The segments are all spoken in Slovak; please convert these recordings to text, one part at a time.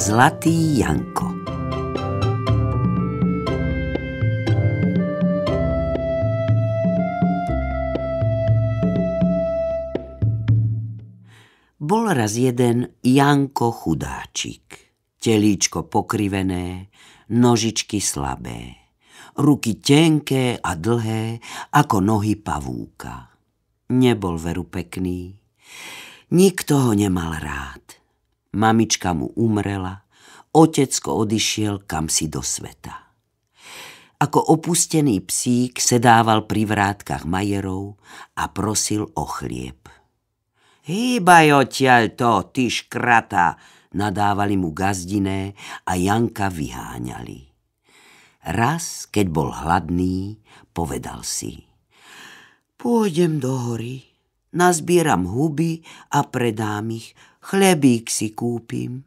Zlatý Janko. Bol raz jeden Janko chudáčik. Telíčko pokrivené, nožičky slabé, ruky tenké a dlhé ako nohy pavúka. Nebol veru pekný. Nikto ho nemal rád. Mamička mu umrela, otecko odišiel kamsi do sveta. Ako opustený psík sedával pri vrátkach majerov a prosil o chlieb. Hýbaj odtiaľto, ty škrata, nadávali mu gazdiné a Janka vyháňali. Raz, keď bol hladný, povedal si: Pôjdem do hory, nazbieram huby a predám ich, chlebík si kúpim.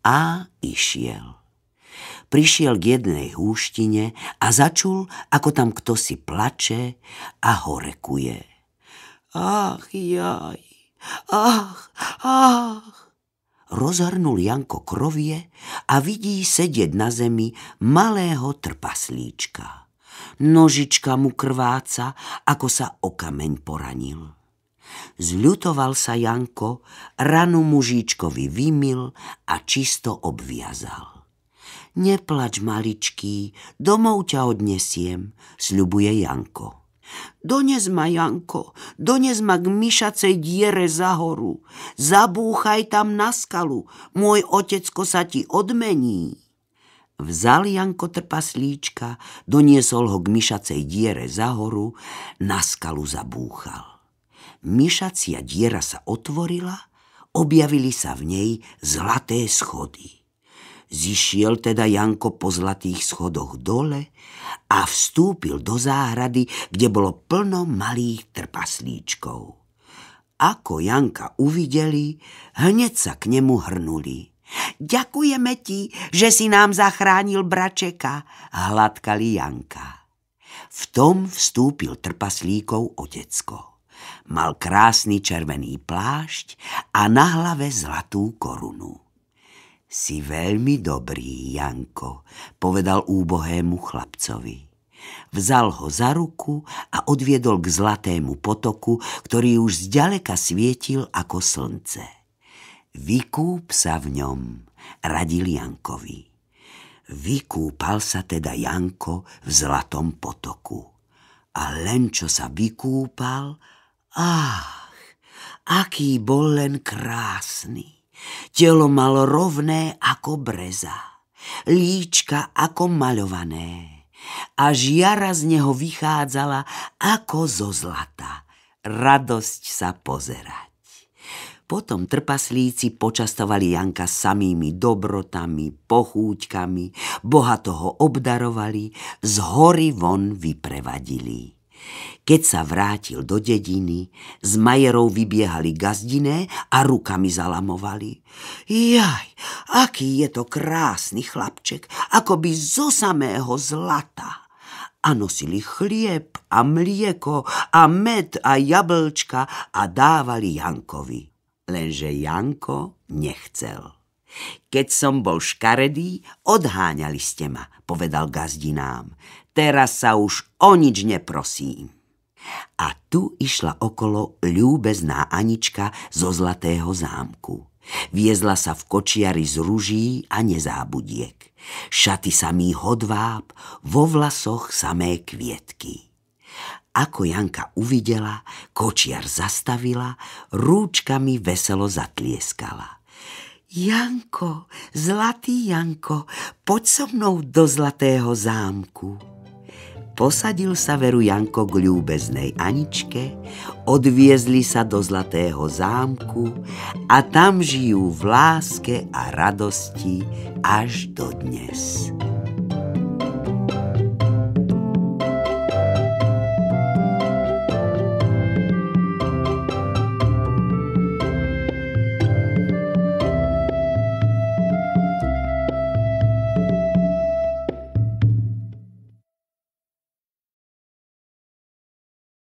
A išiel. Prišiel k jednej húštine a začul, ako tam kdosi plače a horekuje. Ach, jaj, ach, ach. Rozhrnul Janko krovie a vidí sedieť na zemi malého trpaslíčka. Nožička mu krváca, ako sa o kameň poranil. Zľutoval sa Janko, ranu mužíčkovi vymyl a čisto obviazal. Neplač, maličký, domov ťa odnesiem, sľubuje Janko. Dones ma, Janko, dones ma k myšacej diere za horu. Zabúchaj tam na skalu, môj otecko sa ti odmení. Vzal Janko trpaslíčka, doniesol ho k myšacej diere za horu, na skalu zabúchal. Myšacia diera sa otvorila, objavili sa v nej zlaté schody. Zišiel teda Janko po zlatých schodoch dole a vstúpil do záhrady, kde bolo plno malých trpaslíčkov. Ako Janka uvideli, hneď sa k nemu hrnuli. Ďakujeme ti, že si nám zachránil bračeka, hladkali Janka. V tom vstúpil trpaslíkov otecko. Mal krásny červený plášť a na hlave zlatú korunu. Si veľmi dobrý, Janko, povedal úbohému chlapcovi. Vzal ho za ruku a odviedol k zlatému potoku, ktorý už zďaleka svietil ako slnce. Vykúp sa v ňom, radil Jankovi. Vykúpal sa teda Janko v zlatom potoku. A len čo sa vykúpal, aký bol len krásny. Telo malo rovné ako breza, líčka ako maľované a žiara z neho vychádzala ako zo zlata. Radosť sa pozerať. Potom trpaslíci počastovali Janka samými dobrotami, pochúťkami, bohato ho obdarovali, z hory von vyprevadili. Keď sa vrátil do dediny, z majerov vybiehali gazdiné a rukami zalamovali. Jaj, aký je to krásny chlapček, akoby zo samého zlata. A nosili chlieb a mlieko a med a jablčka a dávali Jankovi. Lenže Janko nechcel. Keď som bol škaredý, odháňali ste ma, povedal gazdinám. Teraz sa už o nič neprosím. A tu išla okolo ľúbezná Anička zo Zlatého zámku. Viezla sa v kočiari z ruží a nezábudiek. Šaty samý hodváb, vo vlasoch samé kvietky. Ako Janka uvidela, kočiar zastavila, rúčkami veselo zatlieskala. Janko, zlatý Janko, poď so mnou do Zlatého zámku. Posadil sa veru Janko k ľúbeznej Aničke, odviezli sa do Zlatého zámku a tam žijú v láske a radosti až dodnes.